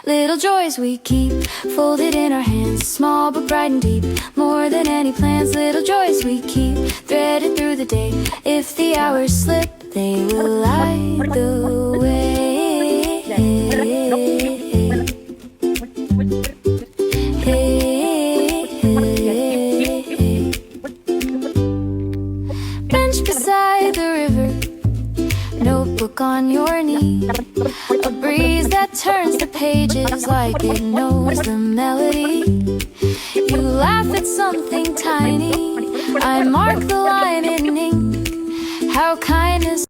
Little joys we keep, folded in our hands, small but bright and deep, more than any plans. Little joys we keep, threaded through the day. If the hours slip, they will light the way. Bench beside the river, notebook on your knee, a breeze that turns the pages like it knows the melody. You laugh at something tiny, I mark the line in ink, how kindness